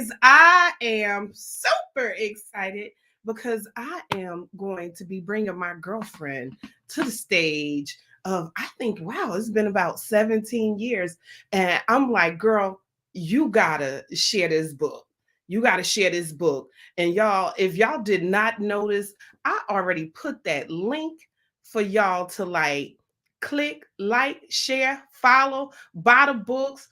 guys, I am super excited because I am going to be bringing my girlfriend to the stage of, I think, wow, it's been about 17 years. And I'm like, girl, you gotta share this book. You gotta share this book. And y'all, if y'all did not notice, I already put that link for y'all to like click, like, share, follow, buy the books,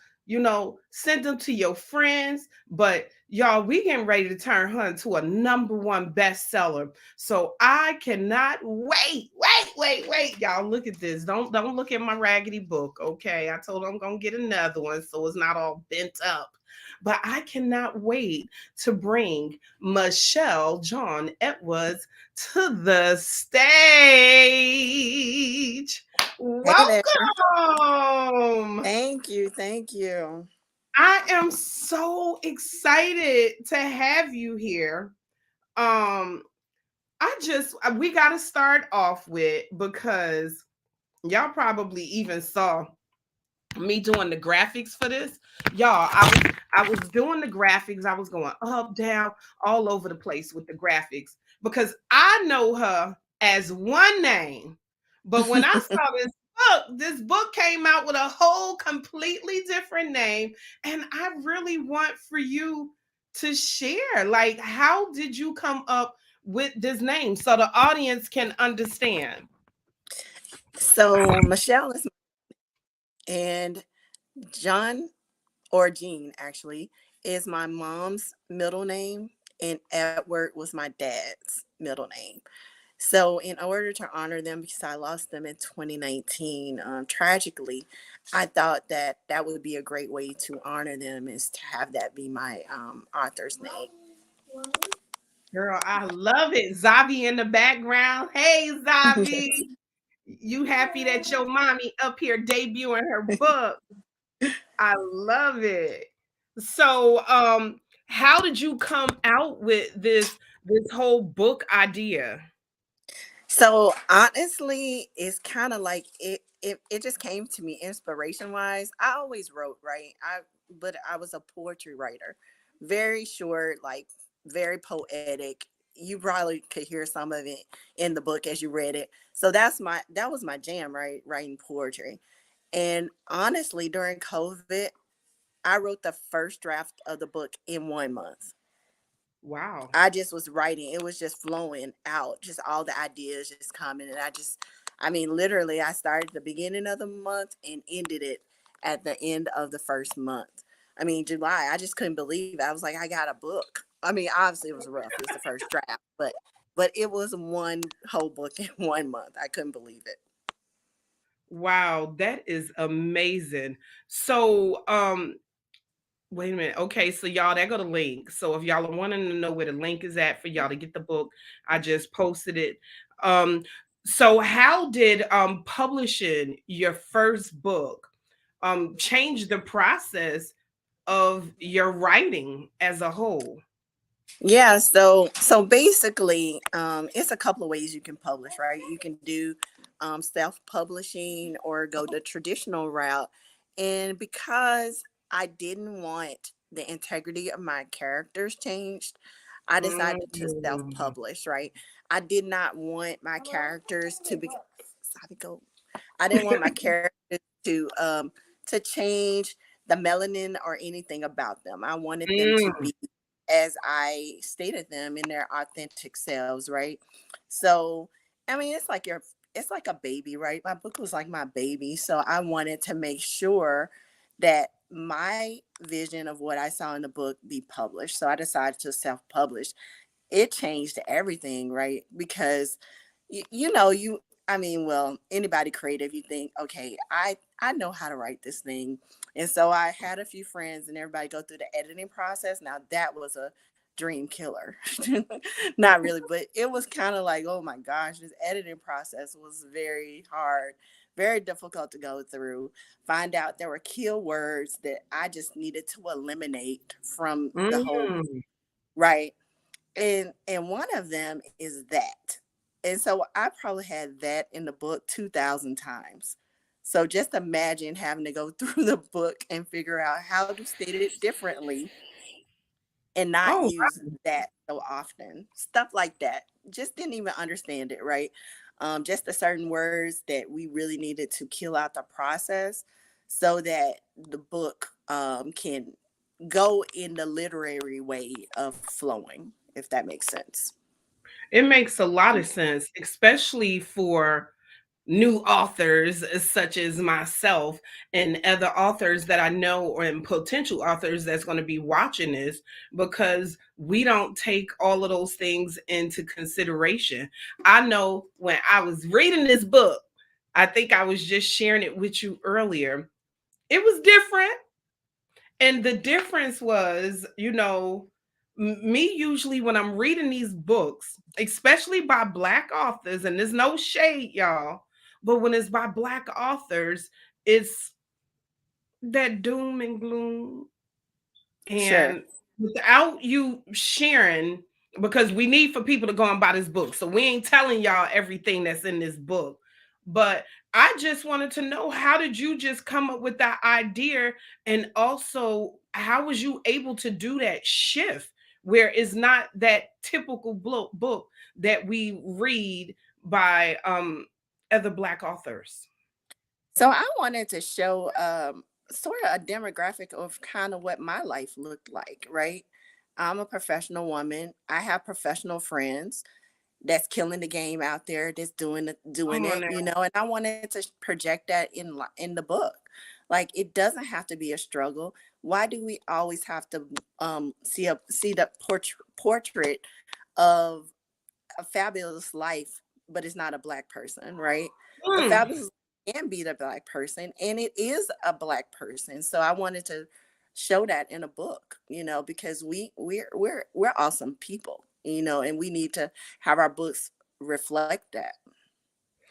send them to your friends. But y'all, we getting ready to turn her into a number one bestseller. So I cannot wait. Y'all, look at this. Don't look at my raggedy book. Okay. I told her I'm gonna get another one so it's not all bent up. But I cannot wait to bring Michelle John Edwards to the stage. Hey there. Welcome. Thank you. Thank you. I am so excited to have you here. Um, we got to start off with, because y'all probably even saw me doing the graphics for this. Y'all, I was doing the graphics. I was going up, down, all over the place with the graphics because I know her as one name. But when I saw this book came out with a whole completely different name. And I really want for you to share. Like, how did you come up with this name so the audience can understand? So Michelle is and John or Jean actually is my mom's middle name, and Edward was my dad's middle name. So in order to honor them, because I lost them in 2019, tragically, I thought that that would be a great way to honor them is to have that be my author's name. Girl, I love it. Zavi in the background. Hey, Zavi. You happy that your mommy up here debuting her book? I love it. So, how did you come out with this whole book idea? So honestly, it's kind of like it just came to me inspiration wise. I always wrote, right? But I was a poetry writer. Very short, like very poetic. You probably could hear some of it in the book as you read it. So that was my jam, right? Writing poetry. And honestly, during COVID, I wrote the first draft of the book in 1 month. Wow. I just was writing. It was just flowing out, just all the ideas just coming. And I mean, literally, I started the beginning of the month and ended it at the end of the first month. I mean, July, I just couldn't believe it. I was like, I got a book. I mean, obviously, it was rough. It was the first draft, but it was one whole book in 1 month. I couldn't believe it. Wow, that is amazing. So, wait a minute. Okay, so y'all, there go the link. So if y'all are wanting to know where the link is at for y'all to get the book, I just posted it. Um, so how did publishing your first book change the process of your writing as a whole? Yeah, so basically, it's a couple of ways you can publish, right? You can do self-publishing or go the traditional route. And because I didn't want the integrity of my characters changed, I decided to Mm. self-publish, right? I did not want my characters to be sorry, go. I didn't want my characters to change the melanin or anything about them. I wanted them to Mm. be as I stated them in their authentic selves, right? So, I mean, it's like a baby, right? My book was like my baby, so I wanted to make sure that my vision of what I saw in the book be published. So I decided to self-publish. It changed everything, right? Because you know, I mean, well, anybody creative, you think, okay, I know how to write this thing. And so I had a few friends and everybody go through the editing process. Now that was a dream killer. Not really, but it was kind of like, oh my gosh, this editing process was very hard, very difficult to go through. Find out there were kill words that I just needed to eliminate from the whole book, Mm. right? And one of them is that. And so I probably had that in the book 2,000 times. So just imagine having to go through the book and figure out how to state it differently and not Oh, use that so often. Stuff like that. Just didn't even understand it, right? Just the certain words that we really needed to kill out the process so that the book can go in the literary way of flowing, if that makes sense. it makes a lot of sense, especially for new authors such as myself and other authors that I know or and potential authors that's going to be watching this, because we don't take all of those things into consideration. I know when I was reading this book, I think I was just sharing it with you earlier. It was different. And the difference was, me usually when I'm reading these books, especially by Black authors, and there's no shade, y'all, but when it's by Black authors, it's that doom and gloom. Sure. And without you sharing, because we need for people to go and buy this book. So we ain't telling y'all everything that's in this book. But I just wanted to know, how did you just come up with that idea? And also, how was you able to do that shift where it's not that typical book that we read by other Black authors? So I wanted to show sort of a demographic of kind of what my life looked like, right? I'm a professional woman. I have professional friends that's killing the game out there, that's doing Come on it, now. and I wanted to project that in the book. Like, it doesn't have to be a struggle. Why do we always have to see the portrait of a fabulous life, but it's not a black person, right? The Mm. fabulous can be the black person, and it is a black person. So I wanted to show that in a book, because we're awesome people, and we need to have our books reflect that.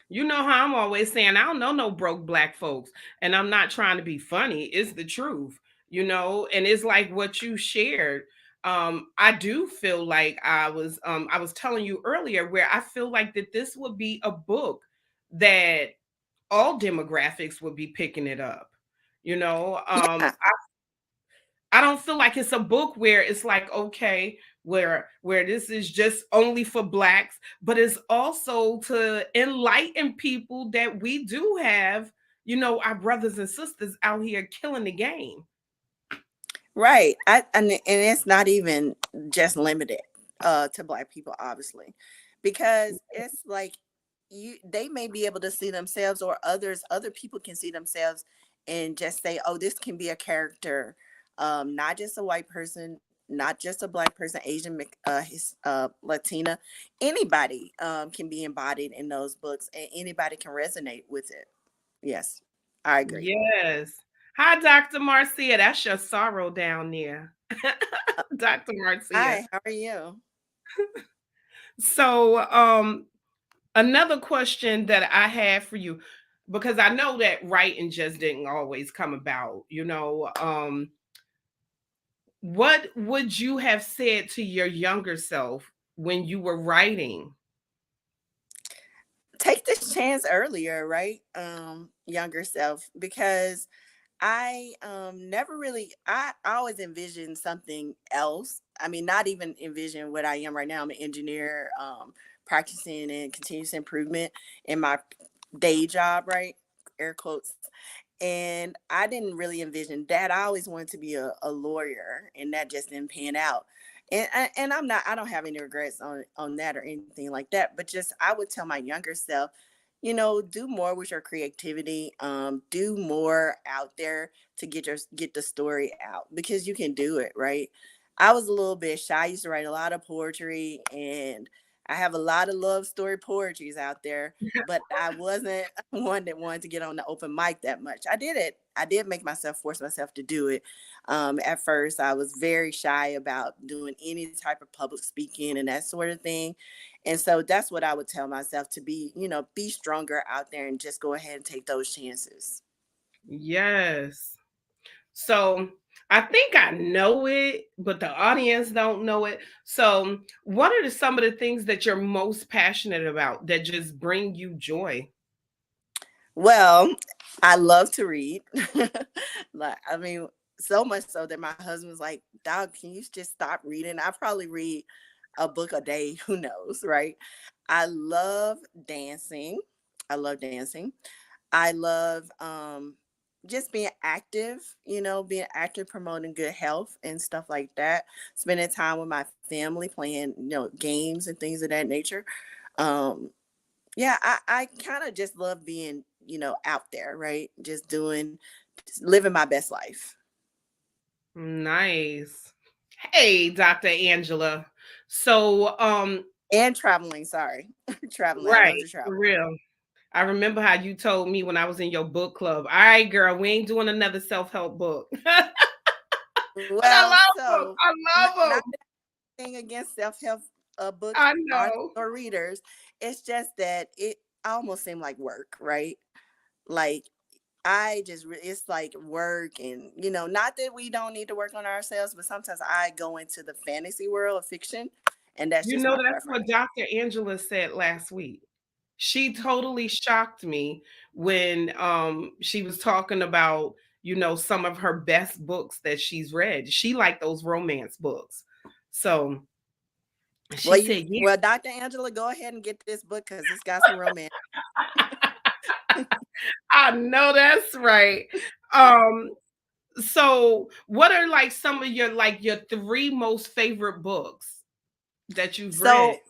You know how I'm always saying, I don't know no broke Black folks. And I'm not trying to be funny. It's the truth, and it's like what you shared. I do feel like I was telling you earlier where I feel like that this would be a book that all demographics would be picking it up. You know, Yeah. I don't feel like it's a book where it's like, okay, where this is just only for Blacks, but it's also to enlighten people that we do have, our brothers and sisters out here killing the game. Right. And it's not even just limited to black people, obviously, because it's like they may be able to see themselves, or other people can see themselves and just say, oh, this can be a character, not just a white person, not just a black person, Asian, Latina. Anybody can be embodied in those books, and anybody can resonate with it. Yes, I agree. Yes. Hi, Dr. Marcia. That's your sorrow down there. Dr. Marcia. Hi, how are you? So, another question that I have for you, because I know that writing just didn't always come about, what would you have said to your younger self when you were writing? Take this chance earlier, right? Younger self, because I never really I always envisioned something else. I mean, not even envision what I am right now. I'm an engineer, practicing in continuous improvement in my day job, right? Air quotes. And I didn't really envision that. I always wanted to be a lawyer, and that just didn't pan out. And I don't have any regrets on that or anything like that. But just, I would tell my younger self, do more with your creativity. Do more out there to get the story out, because you can do it, right? I was a little bit shy. I used to write a lot of poetry, and I have a lot of love story poetries out there, but I wasn't one that wanted to get on the open mic that much. I did it. I did force myself to do it. At first, I was very shy about doing any type of public speaking and that sort of thing. And so that's what I would tell myself, to be stronger out there and just go ahead and take those chances. Yes. So I think I know it, but the audience don't know it. So, what are some of the things that you're most passionate about that just bring you joy? Well, I love to read. Like, I mean, So much so that my husband was like, "Dog, can you just stop reading?" I probably read a book a day. Who knows, right? I love dancing. I love dancing. I love just being active, being active, promoting good health and stuff like that. Spending time with my family, playing, games and things of that nature. Um, yeah, I kind of just love being, out there, right? Just living my best life. Nice. Hey, Dr. Angela. So, And traveling, sorry. Traveling. I love right, to for travel. real. I remember how you told me when I was in your book club. All right, girl, we ain't doing another self-help book. But I Well, love them. so I love not them. thing against self-help books I know. or readers. It's just that it almost seemed like work, right? Like it's like work, and not that we don't need to work on ourselves, but sometimes I go into the fantasy world of fiction, and that's You just know, my that's what preference. Dr. Angela said last week. She totally shocked me when she was talking about, some of her best books that she's read. She liked those romance books. So she said, yeah. Well, Dr. Angela, go ahead and get this book because it's got some romance. I know that's right. Um, so what are like some of your three most favorite books that you've read? So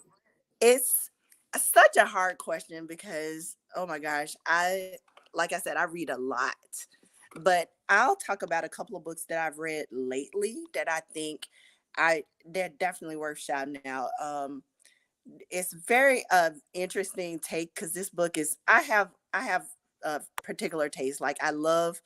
it's such a hard question because, oh my gosh, like I said, I read a lot, but I'll talk about a couple of books that I've read lately that I think they're definitely worth shouting out. It's very interesting take because this book is I have a particular taste. Like I love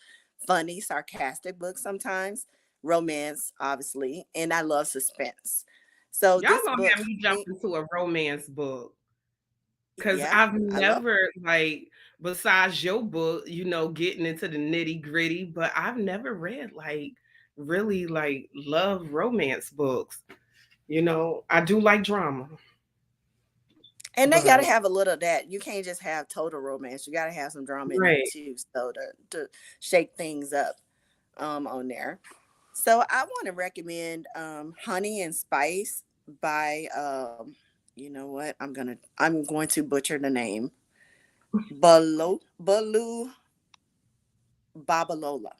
funny, sarcastic books sometimes, romance, obviously, and I love suspense. So Y'all this gonna book, have me jump into a romance book. Cause yeah, I've I love. never like besides your book, getting into the nitty gritty, but I've never read like really like love romance books. I do like drama, And they got to but have a little of that. You can't just have total romance. You got to have some drama in there right. too, so to shake things up on there. So I want to recommend Honey and Spice by you know what? I'm going to butcher the name. Balu Babalola.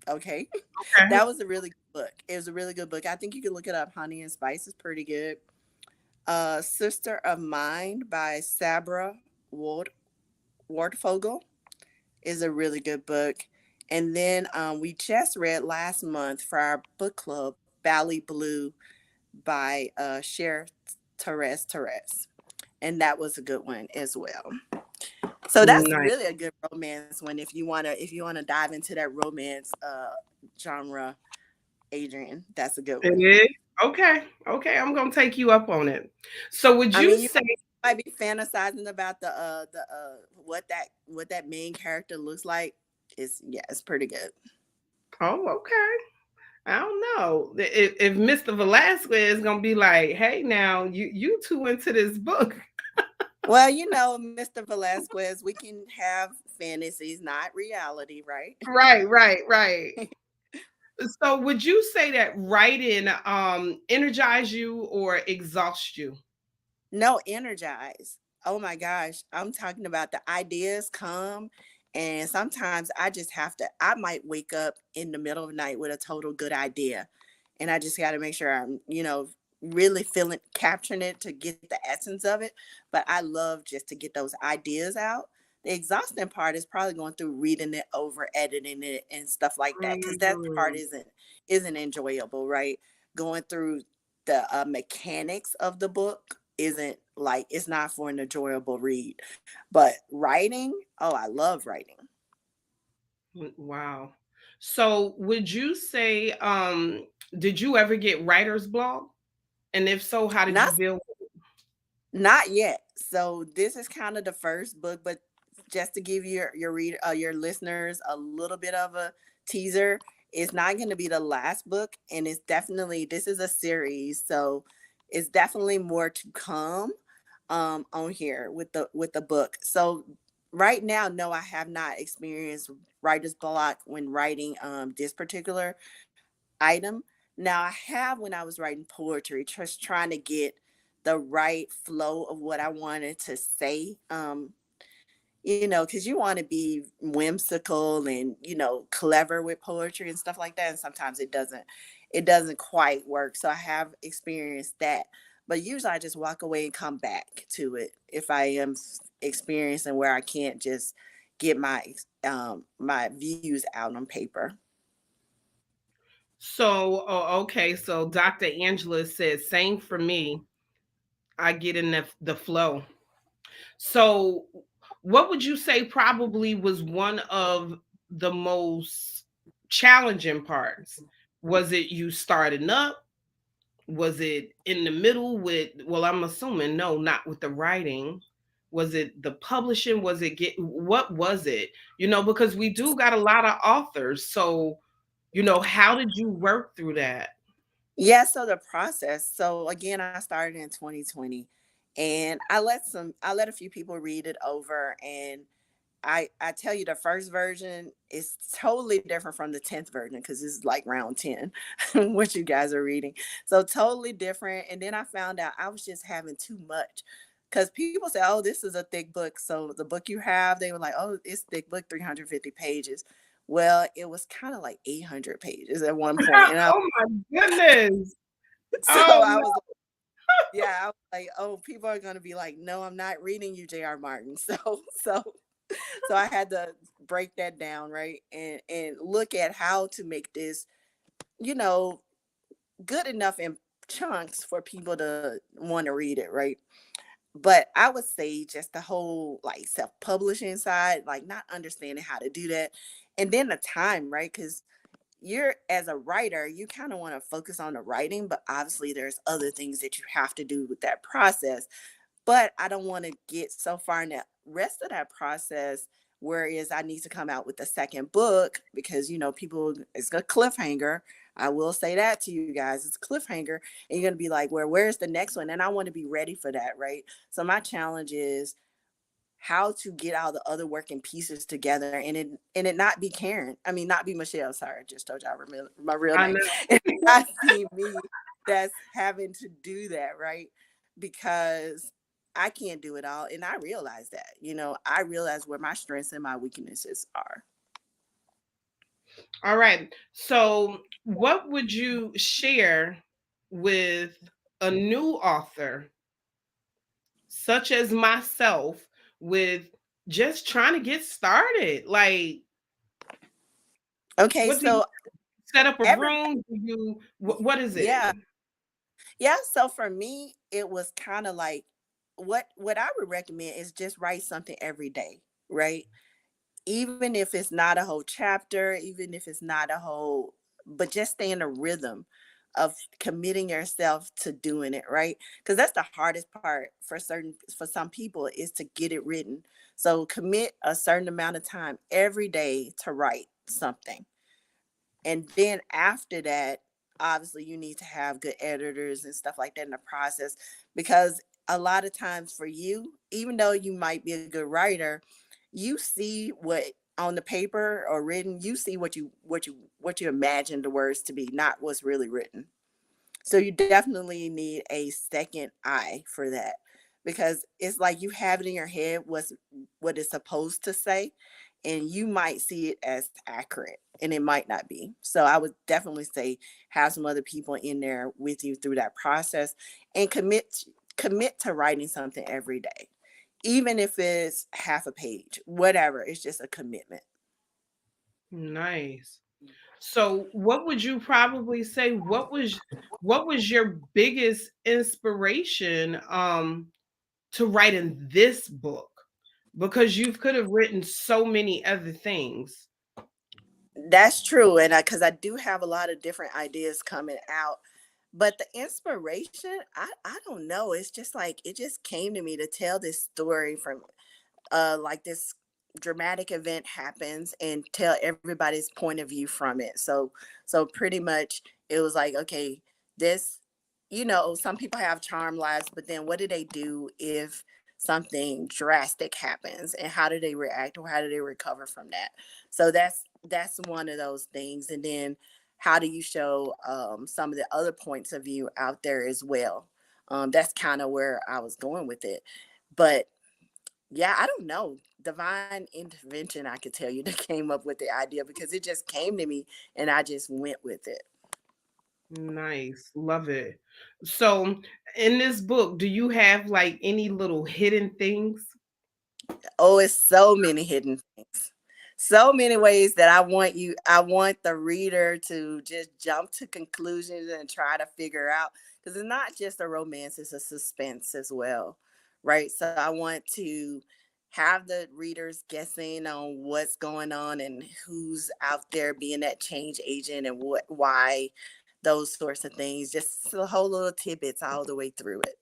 Okay. Okay. That was a really good book. It was a really good book. I think you can look it up. Honey and Spice is pretty good. Sister of Mine by Sabra Ward Wardfogel is a really good book. And then we just read last month for our book club, Valley Blue by Cher Torres. And that was a good one as well. So that's Nice. really a good romance one if you wanna dive into that romance genre, Adrian. That's a good It one. is? Okay. Okay. I'm gonna take you up on it. So would I you mean, you say, might be fantasizing about the what that main character looks like. It's pretty good. oh, okay. I don't know. If Mr. Velasquez is gonna be like, hey now, you two into this book. Well, Mr. Velasquez, we can have fantasies, not reality, right? Right, right, right. So would you say that writing energize you or exhaust you? No, energize. Oh my gosh. I'm talking about the ideas come, and sometimes I might wake up in the middle of the night with a total good idea. And I just got to make sure I'm, really feeling capturing it to get the essence of it. But I love just to get those ideas out. The exhausting part is probably going through reading it over, editing it, and stuff like that, because that part Mm, isn't enjoyable, right? Going through the mechanics of the book isn't like it's not for an enjoyable read. But writing, oh, I love writing. wow. So would you say did you ever get writer's block? And if so, how did you Not deal not yet. So this is kind of the first book, but just to give your listeners a little bit of a teaser, it's not going to be the last book, and this is a series, so it's definitely more to come on here with the book. So Right now, no, I have not experienced writer's block when writing this particular item. Now I have when I was writing poetry, just trying to get the right flow of what I wanted to say. Because you want to be whimsical and clever with poetry and stuff like that, and sometimes it doesn't quite work. So I have experienced that, but usually I just walk away and come back to it if I am experiencing where I can't just get my views out on paper. So, oh, okay. So Dr. Angela says, same for me. I get in the flow. So, what would you say probably was one of the most challenging parts? Was it you starting up? Was it in the middle with, well, I'm assuming no, not with the writing. Was it the publishing? Was it what was it? Because we do got a lot of authors. So, how did you work through that? Yeah, so the process. So again, I started in 2020, and I let a few people read it over, and I tell you the first version is totally different from the 10th version because it's like round 10 what you guys are reading. So totally different. And then I found out I was just having too much because people say, oh, this is a thick book. So the book you have, they were like, oh, it's thick book, 350 pages. Well, it was kind of like 800 pages at one point. And I Oh my goodness. so Oh I no. was yeah, I was like, oh, people are gonna be like, no, I'm not reading you, J.R. Martin. So I had to break that down, right? And look at how to make this, you know, good enough in chunks for people to want to read it, right? But I would say just the whole like self-publishing side, like not understanding how to do that. And then the time, right? Because you're as a writer, you kind of want to focus on the writing, but obviously there's other things that you have to do with that process. But I don't want to get so far in the rest of that process, whereas I need to come out with the second book because people, it's a cliffhanger. I will say that to you guys, it's a cliffhanger, and you're gonna be like, where's the next one? And I want to be ready for that, right? So my challenge is how to get all the other working pieces together, and it not be Karen. I mean, not be Michelle. Sorry, I just told y'all my real I name. know. And not be me that's having to do that, right? Because I can't do it all. And I realize that, I realize where my strengths and my weaknesses are. All right. So, what would you share with a new author, such as myself, with just trying to get started? Like, Okay, what do you so set up a every room? Do you, what is it? yeah, yeah. So for me, it was kind of like what I would recommend is just write something every day, right? Even if it's not a whole chapter, even if it's not a whole, but just stay in a rhythm of committing yourself to doing it, right? Because that's the hardest part for some people is to get it written. So commit a certain amount of time every day to write something. And then after that, obviously you need to have good editors and stuff like that in the process, because a lot of times for you, even though you might be a good writer, you see what on the paper or written, you see what you imagine the words to be, not what's really written. So you definitely need a second eye for that, because it's like you have it in your head what it's supposed to say, and you might see it as accurate and it might not be. So I would definitely say have some other people in there with you through that process, and commit to writing something every day. Even if it's half a page, whatever, it's just a commitment. Nice. So, what would you probably say? What was your biggest inspiration to write in this book? Because you could have written so many other things. That's true. And because I do have a lot of different ideas coming out. But the inspiration, I don't know. It's just like it just came to me to tell this story from like this dramatic event happens and tell everybody's point of view from it. So pretty much it was like, okay, this, some people have charm lives, but then what do they do if something drastic happens, and how do they react or how do they recover from that. So that's one of those things. And then how do you show some of the other points of view out there as well. That's kind of where I was going with it. But yeah, I don't know. Divine intervention, I could tell you, that came up with the idea because it just came to me and I just went with it. Nice. Love it. So, in this book, do you have like any little hidden things? Oh, it's so many hidden things. So many ways that I want the reader to just jump to conclusions and try to figure out, because it's not just a romance, it's a suspense as well. Right. So I want to have the readers guessing on what's going on and who's out there being that change agent and why, those sorts of things. Just the whole little tidbits all the way through it.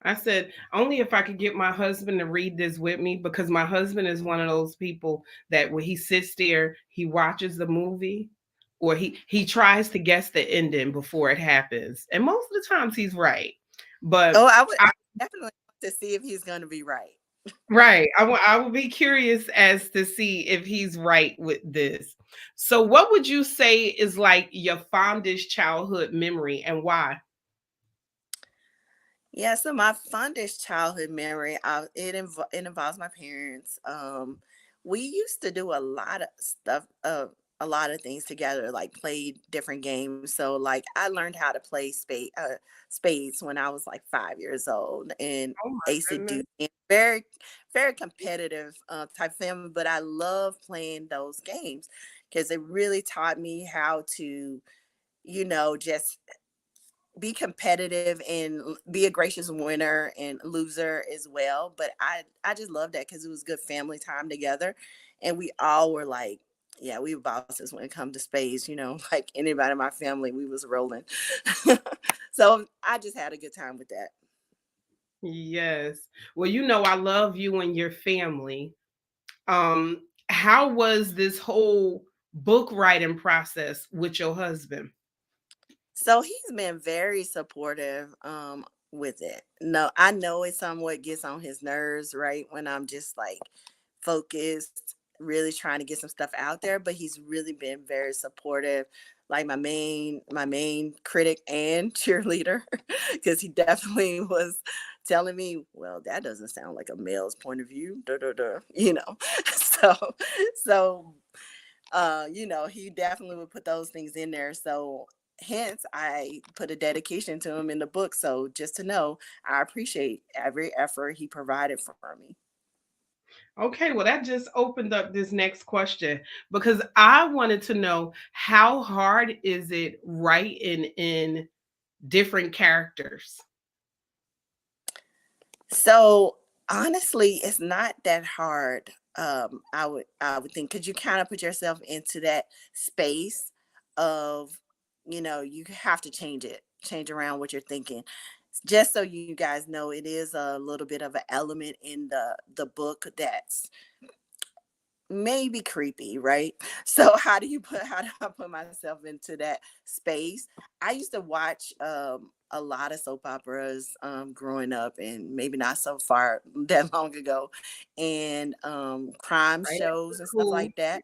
I said, only if I could get my husband to read this with me, because my husband is one of those people that when he sits there, he watches the movie or he tries to guess the ending before it happens. And most of the times he's right. But Oh, I, I definitely want to see if he's going to be right. right, I will be curious as to see if he's right with this. So what would you say is like your fondest childhood memory and why? Yeah, so my fondest childhood memory, it involves my parents. We used to do a lot of stuff, a lot of things together, like play different games. So, like, I learned how to play spades when I was like 5 years old, and Oh my Ace it goodness. do very, very competitive type family. But I love playing those games because it really taught me how to, just be competitive and be a gracious winner and loser as well. But I just love that because it was good family time together, and we all were like, yeah, we were bosses when it comes to spades. Like anybody in my family, we was rolling. So I just had a good time with that. Yes. Well, I love you and your family. How was this whole book writing process with your husband? So he's been very supportive with it. No, I know it somewhat gets on his nerves, right? When I'm just like focused, really trying to get some stuff out there, but he's really been very supportive. Like my main critic and cheerleader, because he definitely was telling me, well, that doesn't sound like a male's point of view. Duh, duh, duh, So he definitely would put those things in there. So hence I put a dedication to him in the book. So just to know, I appreciate every effort he provided for me. Okay, well, that just opened up this next question because I wanted to know how hard is it writing in different characters? So honestly, it's not that hard. I would think, because you kind of put yourself into that space of, you have to change around what you're thinking. Just so you guys know, it is a little bit of an element in the book that's maybe creepy, right? So how do I put myself into that space? I used to watch a lot of soap operas growing up, and maybe not so far that long ago, and crime Right? shows and stuff Cool. like that.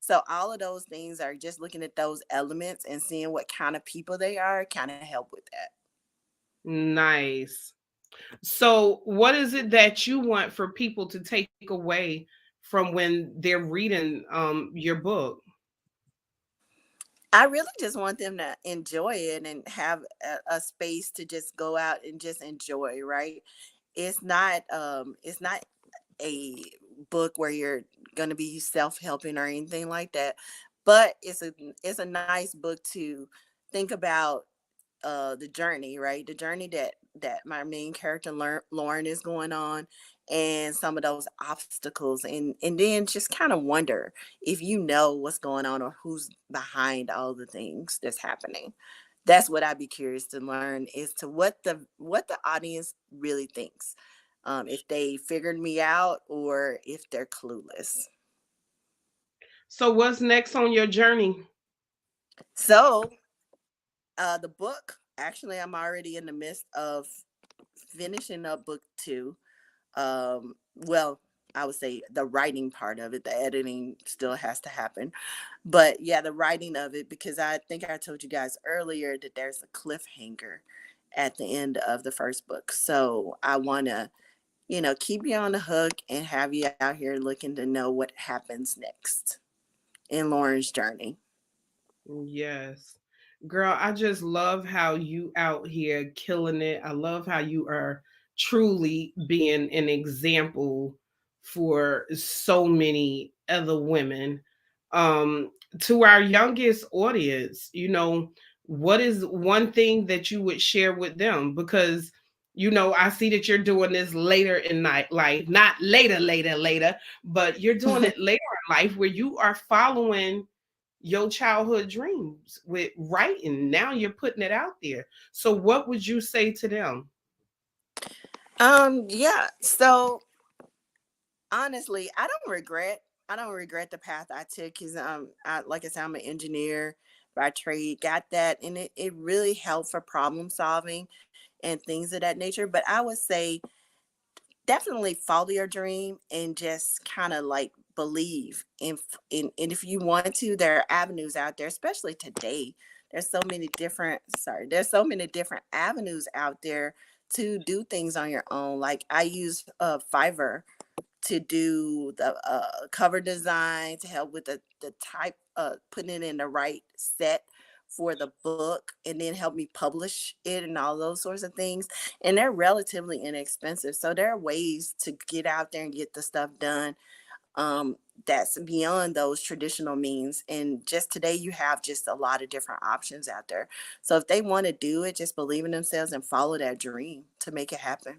So all of those things are just looking at those elements and seeing what kind of people they are, kind of help with that. Nice. So, what is it that you want for people to take away from when they're reading your book? I really just want them to enjoy it and have a space to just go out and just enjoy, right? It's not a book where you're going to be self-helping or anything like that, but it's a nice book to think about, the journey, right? The journey that my main character Lauren is going on, and some of those obstacles, and then just kind of wonder if you know what's going on or who's behind all the things that's happening. That's what I'd be curious to learn, is to what the audience really thinks, if they figured me out or if they're clueless. So, what's next on your journey? So the book, actually, I'm already in the midst of finishing up book two. Well, I would say the writing part of it, the editing still has to happen. But yeah, the writing of it, because I think I told you guys earlier that there's a cliffhanger at the end of the first book. So I want to, keep you on the hook and have you out here looking to know what happens next in Lauren's journey. Yes. Girl, I just love how you out here killing it. I love how you are truly being an example for so many other women. To our youngest audience, what is one thing that you would share with them? Because I see that you're doing this later in night life, not later, but you're doing it later in life where you are following your childhood dreams with writing. Now you're putting it out there. So what would you say to them? Yeah. So honestly, I don't regret the path I took because like I said, I'm an engineer by trade, got that, and it really helped for problem solving and things of that nature. But I would say definitely follow your dream and just kind of like believe and if you want to, there are avenues out there, especially today. There's so many different avenues out there to do things on your own. Like I use Fiverr to do the cover design, to help with the type, putting it in the right set for the book, and then help me publish it and all those sorts of things. And they're relatively inexpensive. So there are ways to get out there and get the stuff done, that's beyond those traditional means. And just today, you have just a lot of different options out there. So if they want to do it, just believe in themselves and follow that dream to make it happen.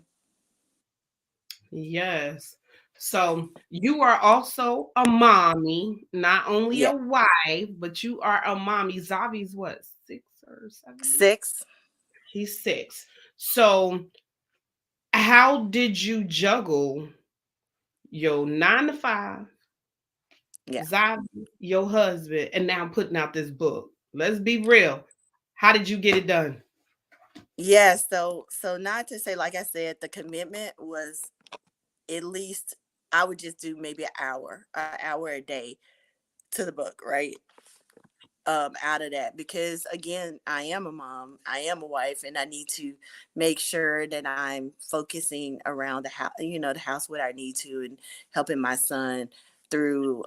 Yes. So you are also a mommy, not only Yeah. a wife, but you are a mommy. Zavi's what, 6 or 7? 6. He's 6. So how did you juggle your 9 to 5, Yeah. Zavi, your husband, and now putting out this book? Let's be real. How did you get it done? Yeah, so not to say, like I said, the commitment was at least, I would just do maybe an hour a day to the book, right? Out of that, because again, I am a mom, I am a wife, and I need to make sure that I'm focusing around the house, the house what I need to, and helping my son through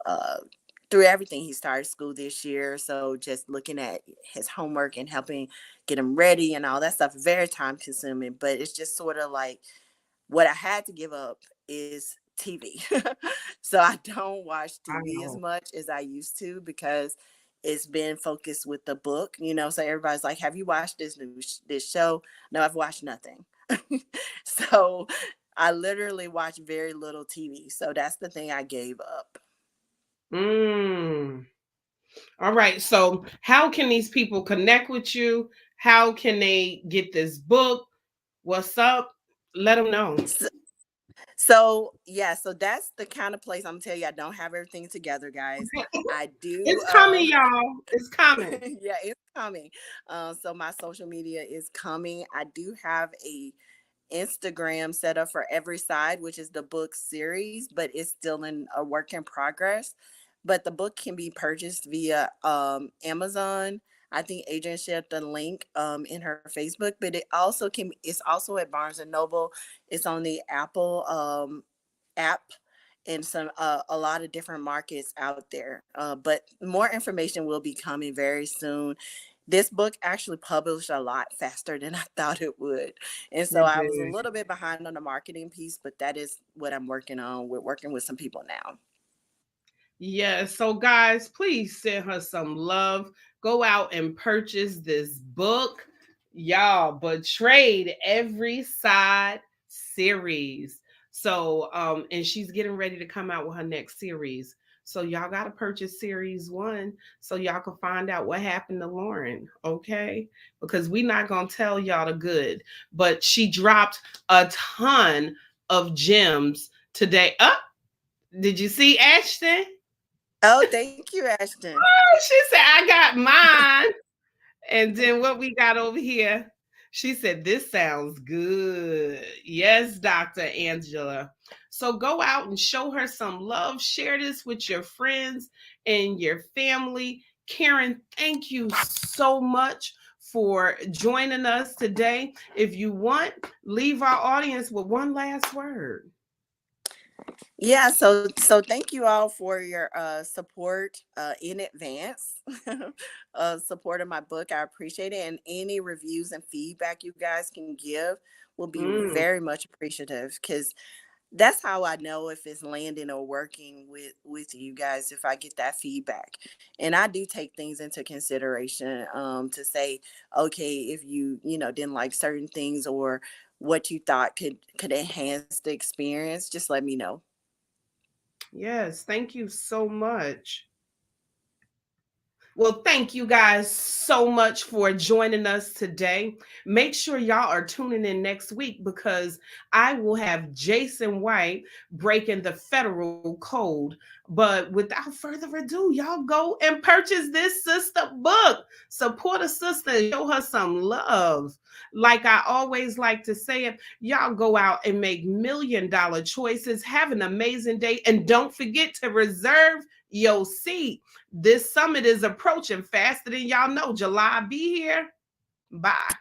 through everything. He started school this year, so just looking at his homework and helping get him ready and all that stuff, very time consuming. But it's just sort of like what I had to give up is TV. So I don't watch TV as Wow. much as I used to, because it's been focused with the book. So everybody's like, "Have you watched this show?" No, I've watched nothing. So I literally watch very little TV. So that's the thing I gave up. Mm. All right. So, how can these people connect with you? How can they get this book? What's up? Let them know. So yeah, so that's the kind of place, I'm gonna tell you, I don't have everything together, guys. I do It's coming, y'all. It's coming. yeah, it's coming. So my social media is coming. I do have a Instagram set up for Every Side, which is the book series, but it's still in a work in progress. But the book can be purchased via Amazon. I think Adrian shared the link in her Facebook, but it's also at Barnes and Noble. It's on the Apple app, and some a lot of different markets out there. But more information will be coming very soon. This book actually published a lot faster than I thought it would, and so You I was a did. little bit behind on the marketing piece. But that is what I'm working on. We're working with some people now. Yeah. So, guys, please send her some love. Go out and purchase this book. Y'all, Betrayed Every Side series. So, and she's getting ready to come out with her next series. So, y'all got to purchase series 1 so y'all can find out what happened to Lauren. Okay. Because we're not going to tell y'all the good, but she dropped a ton of gems today. Up. Did you see Ashton? Oh, thank you, Ashton. Oh, she said, I got mine. And then what we got over here? She said, this sounds good. Yes, Dr. Angela. So go out and show her some love. Share this with your friends and your family. Karen, thank you so much for joining us today. If you want, leave our audience with one last word. Yeah, so thank you all for your support in advance. Support of my book. I appreciate it. And any reviews and feedback you guys can give will be Mm, very much appreciative, because that's how I know if it's landing or working with you guys, if I get that feedback. And I do take things into consideration, to say, okay, if you didn't like certain things, or what you thought could enhance the experience, just let me know. yes, thank you so much. Well, thank you guys so much for joining us today. Make sure y'all are tuning in next week, because I will have Jason White breaking the federal code. But without further ado, y'all go and purchase this sister book. Support a sister and show her some love. Like I always like to say it, y'all go out and make $1,000,000 choices. Have an amazing day. And don't forget to reserve your seat. This summit is approaching faster than y'all know. July, be here. Bye.